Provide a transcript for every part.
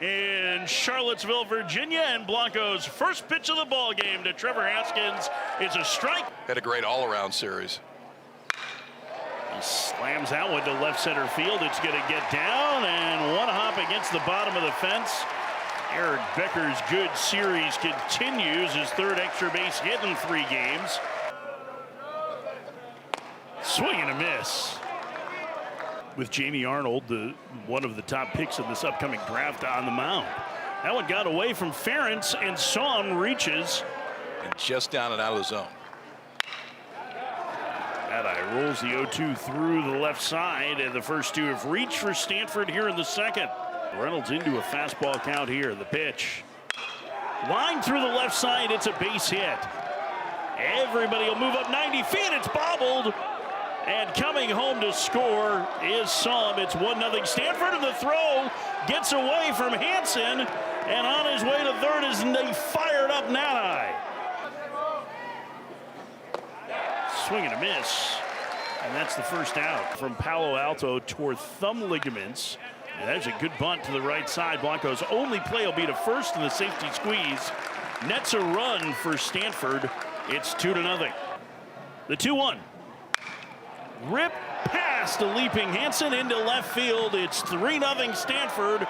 In Charlottesville, Virginia, and Blanco's first pitch of the ball game to Trevor Haskins is a strike. Had a great all-around series. He slams that one to left center field. It's going to get down and one hop against the bottom of the fence. Eric Becker's good series continues, his third extra base hit in 3 games. Swing and a miss. With Jamie Arnold, one of the top picks of this upcoming draft, on the mound. That one got away from Ferentz, and Sohm reaches. And just down and out of the zone. That eye rolls the 0-2 through the left side, and the first 2 have reached for Stanford here in the second. Reynolds into a fastball count here. The pitch. Line through the left side, it's a base hit. Everybody will move up 90 feet, it's bobbled. And coming home to score is Sohm. It's 1-0 Stanford, and the throw gets away from Hansen. And on his way to third is the fired up Nati. Swing and a miss. And that's the first out from Palo Alto toward thumb ligaments. And that's a good bunt to the right side. Blanco's only play will be to first in the safety squeeze. Nets a run for Stanford. It's 2-0. The 2-1. Rip past a leaping Hansen into left field. It's 3-0 Stanford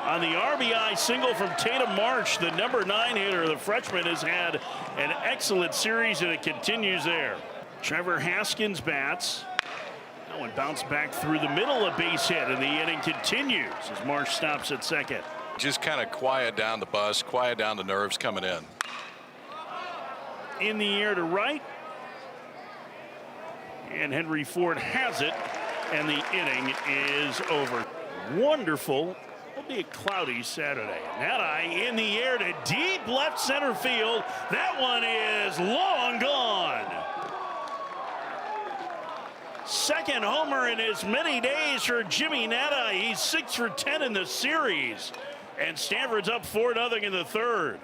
on the RBI single from Tatum March. The number 9 hitter, the freshman, has had an excellent series, and it continues there. Trevor Haskins bats. That one bounced back through the middle, a base hit, and the inning continues as Marsh stops at second. Just kind of quiet down the bus, quiet down the nerves coming in. In the air to right. And Henry Ford has it, and the inning is over. Wonderful. It'll be a cloudy Saturday. Nati in the air to deep left center field. That one is long gone. Second homer in as many days for Jimmy Nati. He's 6 for 10 in the series. And Stanford's up 4-0 in the third.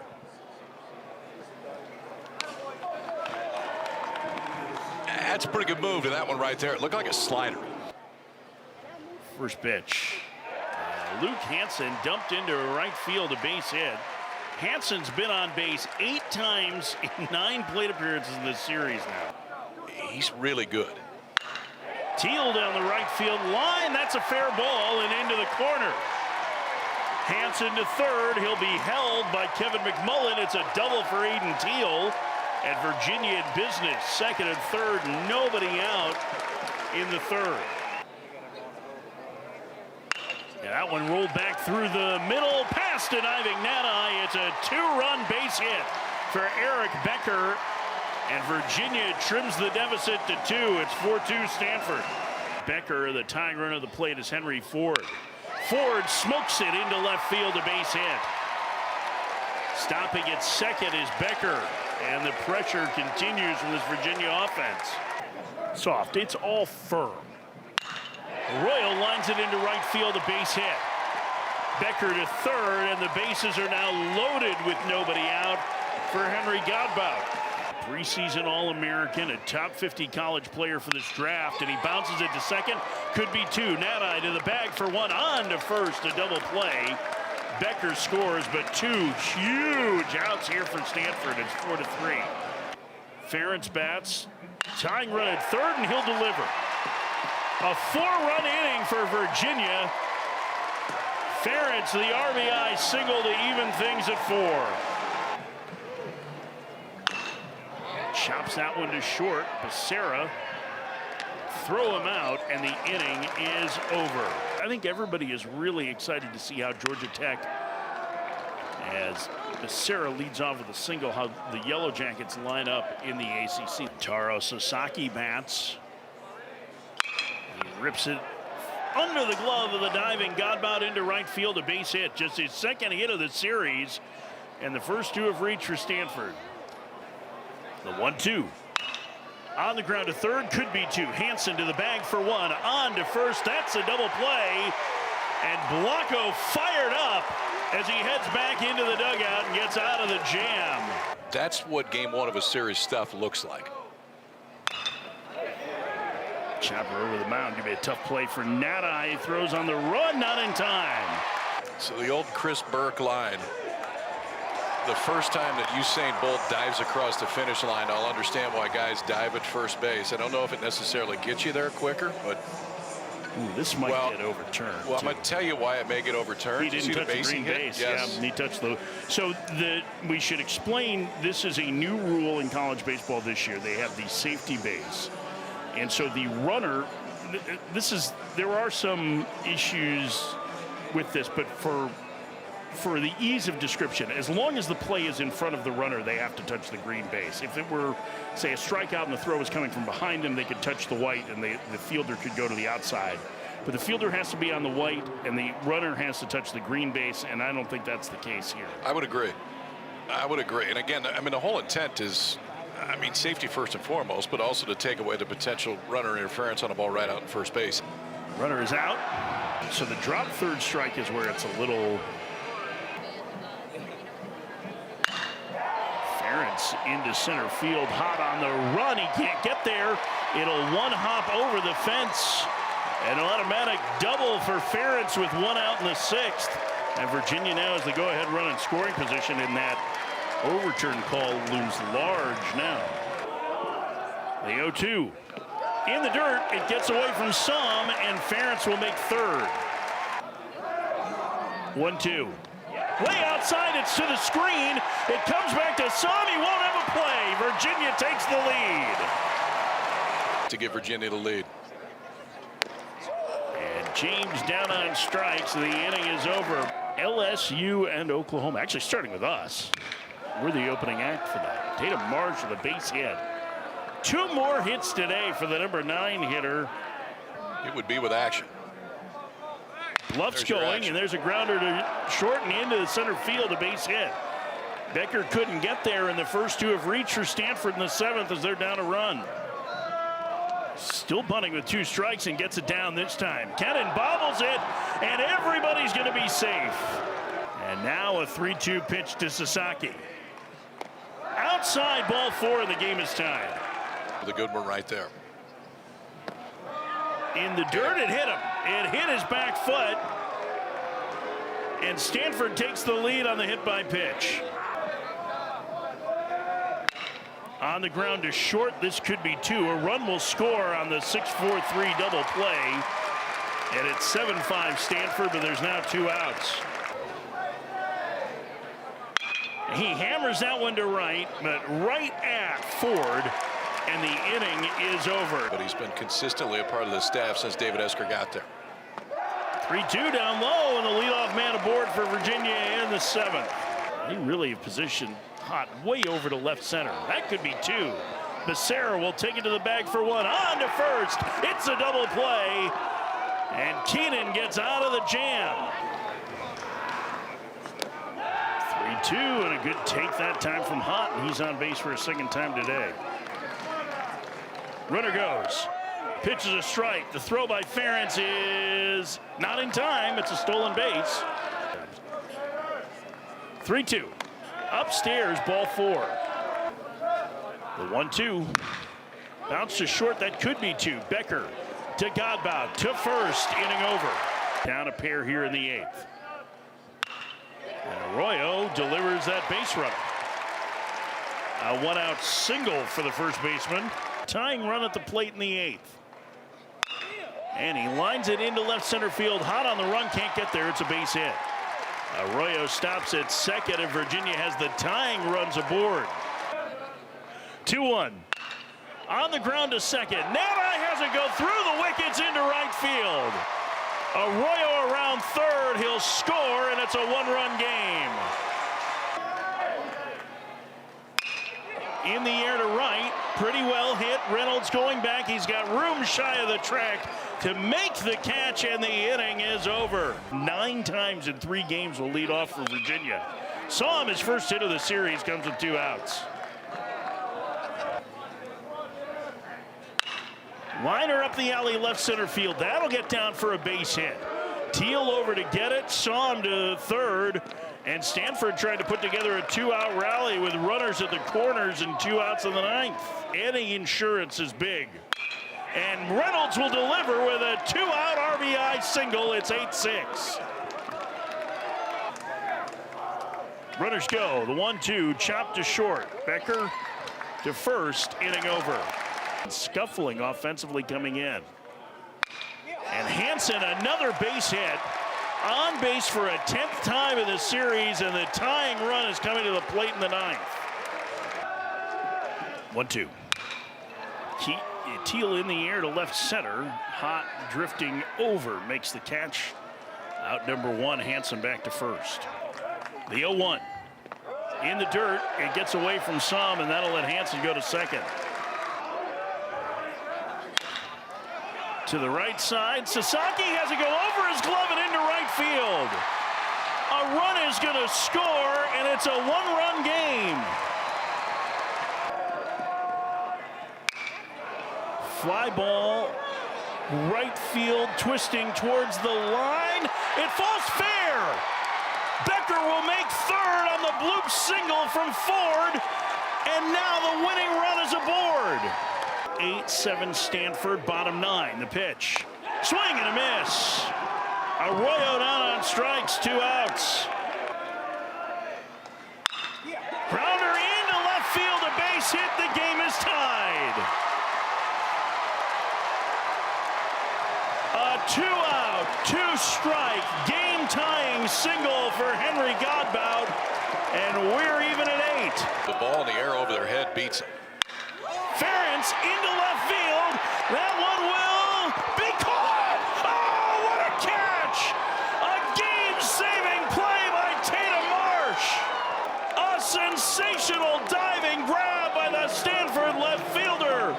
That's a pretty good move to that one right there. It looked like a slider. First pitch. Luke Hansen dumped into right field, a base hit. Hansen's been on base 8 times in 9 plate appearances in this series now. He's really good. Teal down the right field line. That's a fair ball and into the corner. Hansen to third. He'll be held by Kevin McMullen. It's a double for Aiden Teal. And Virginia in business, second and third, nobody out in the third. And that one rolled back through the middle, past denieving Nati. It's a 2-run base hit for Eric Becker, and Virginia trims the deficit to 2. It's 4-2 Stanford. Becker, the tying run of the plate, is Henry Ford. Ford smokes it into left field, a base hit. Stopping at second is Becker. And the pressure continues from this Virginia offense. Soft, it's all firm. Royal lines it into right field, a base hit. Becker to third, and the bases are now loaded with nobody out for Henry Godbout. Preseason All-American, a top 50 college player for this draft, and he bounces it to second. Could be 2. Nati to the bag for 1, on to first, a double play. Becker scores, but 2 huge outs here for Stanford. It's 4-3. Ferentz bats, tying run at third, and he'll deliver. A 4-run inning for Virginia. Ferentz, the RBI single to even things at 4. Chops that one to short. Becerra throw him out, and the inning is over. I think everybody is really excited to see how Georgia Tech, as Becerra leads off with a single, how the Yellow Jackets line up in the ACC. Taro Sasaki bats. He rips it under the glove of the diving Godbout into right field, a base hit. Just his second hit of the series, and the first 2 have reached for Stanford. The 1-2. On the ground to third, could be 2. Hansen to the bag for 1, on to first. That's a double play. And Blanco fired up as he heads back into the dugout and gets out of the jam. That's what game 1 of a series stuff looks like. Chopper over the mound. Give me a tough play for Nati. He throws on the run, not in time. So the old Chris Burke line. The first time that Usain Bolt dives across the finish line, I'll understand why guys dive at first base. I don't know if it necessarily gets you there quicker, but this might get overturned. Well, I'm going to tell you why it may get overturned. He didn't touch the green base. Yes. Yeah, he touched the. So we should explain this is a new rule in college baseball this year. They have the safety base, and so the runner. There are some issues with this, but for the ease of description, as long as the play is in front of the runner, they have to touch the green base. If it were, say, a strikeout and the throw was coming from behind them, they could touch the white and the fielder could go to the outside. But the fielder has to be on the white and the runner has to touch the green base, and I don't think that's the case here. I would agree. And again, I mean, the whole intent is, I mean, safety first and foremost, but also to take away the potential runner interference on a ball right out in first base. Runner is out. So the drop third strike is where it's a little... Ferentz into center field, hot on the run. He can't get there. It'll one hop over the fence. An automatic double for Ferentz with one out in the sixth. And Virginia now has the go-ahead run in scoring position, and that overturn call looms large now. The 0-2. In the dirt, it gets away from some, and Ferentz will make third. 1-2. Way outside, it's to the screen. It comes back to Sam. He won't have a play. Virginia takes the lead. To give Virginia the lead. And James down on strikes. The inning is over. LSU and Oklahoma, actually starting with us. We're the opening act for that. Tatum Marsh with a base hit. 2 more hits today for the number 9 hitter. It would be with action. Bluff's going, and there's a grounder to shorten into the center field, a base hit. Becker couldn't get there, and the first 2 have reached for Stanford in the 7th as they're down a run. Still bunting with 2 strikes and gets it down this time. Kennan bobbles it, and everybody's going to be safe. And now a 3-2 pitch to Sasaki. Outside, ball 4, and the game is tied. The good one right there. In the dirt, it hit him. It hit his back foot. And Stanford takes the lead on the hit by pitch. On the ground to short, this could be 2. A run will score on the 6-4-3 double play. And it's 7-5 Stanford, but there's now 2 outs. He hammers that one to right, but right at Ford. And the inning is over. But he's been consistently a part of the staff since David Esker got there. 3-2 down low, and the leadoff man aboard for Virginia in the 7th. They really have positioned Hot way over to left center. That could be 2. Becerra will take it to the bag for 1. On to first. It's a double play. And Keenan gets out of the jam. 3-2, and a good take that time from Hot, and he's on base for a 2nd time today. Runner goes. Pitches a strike. The throw by Ferentz is not in time. It's a stolen base. 3-2. Upstairs, ball 4. The 1-2. Bounce to short. That could be 2. Becker to Godbout to first. Inning over. Down a pair here in the 8th. And Arroyo delivers that base runner. A 1-out single for the first baseman. Tying run at the plate in the 8th. And he lines it into left center field. Hot on the run, can't get there. It's a base hit. Arroyo stops at second, and Virginia has the tying runs aboard. 2-1. On the ground to second. Nana has it go through the wickets into right field. Arroyo around third. He'll score, and it's a 1-run game. In the air to right, pretty well hit. Reynolds going back. He's got room shy of the track to make the catch, and the inning is over. 9 times in 3 games will lead off for Virginia. Saw him, his first hit of the series comes with 2 outs. Liner up the alley, left center field. That'll get down for a base hit. Teal over to get it, saw him to third. And Stanford tried to put together a 2-out rally with runners at the corners and 2 outs in the 9th. Any insurance is big. And Reynolds will deliver with a 2-out RBI single. It's 8-6. Runners go. The 1-2, chopped to short. Becker to first, inning over. Scuffling offensively coming in. And Hansen, another base hit. On base for a 10th time in the series, and the tying run is coming to the plate in the 9th. 1-2. Teal in the air to left center. Hot drifting over, makes the catch. Out number 1, Hansen back to first. The 0-1. In the dirt, it gets away from some, and that'll let Hansen go to second. To the right side, Sasaki has it go over his glove and into right field. A run is going to score, and it's a 1-run game. Fly ball, right field, twisting towards the line. It falls fair. Becker will make third on the bloop single from Ford, and now the winning run is aboard. 8-7 Stanford, bottom 9, the pitch. Swing and a miss. Arroyo down on strikes, 2 outs. Grounder into left field, a base hit, the game is tied. A 2-out, 2-strike, game-tying single for Henry Godbout, and we're even at 8. The ball in the air over their head beats it. Ferentz into left field. That one will be caught. Oh, what a catch! A game-saving play by Tatum Marsh. A sensational diving grab by the Stanford left fielder.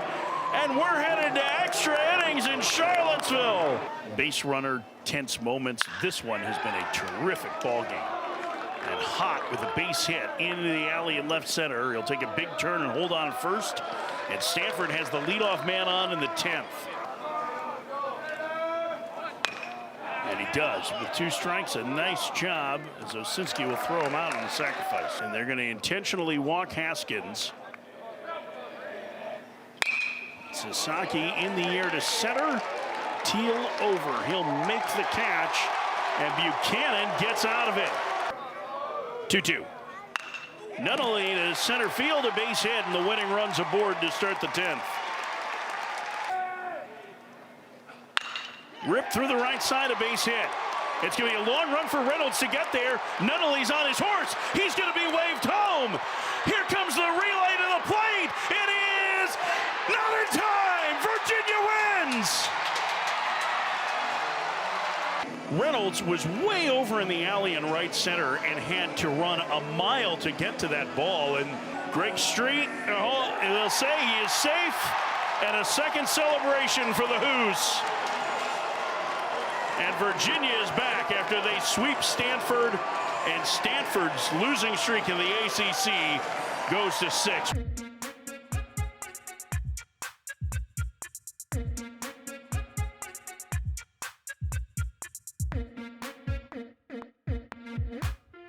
And we're headed to extra innings in Charlottesville. Base runner, tense moments. This one has been a terrific ball game. And hot with a base hit into the alley in left center. He'll take a big turn and hold on first. And Stanford has the leadoff man on in the 10th. And he does. With 2 strikes, a nice job, as Osinski will throw him out on the sacrifice. And they're going to intentionally walk Haskins. Sasaki in the air to center. Teal over. He'll make the catch. And Buchanan gets out of it. 2-2. Nunnally to center field, a base hit, and the winning run's aboard to start the 10th. Ripped through the right side, a base hit. It's going to be a long run for Reynolds to get there. Nunnally's on his horse. He's going to be waved home. Here comes the relay to the plate. It is not in time. Virginia wins. Reynolds was way over in the alley in right center and had to run a mile to get to that ball. And Greg Street, they'll say he is safe, and a second celebration for the Hoos. And Virginia is back after they sweep Stanford, and Stanford's losing streak in the ACC goes to 6.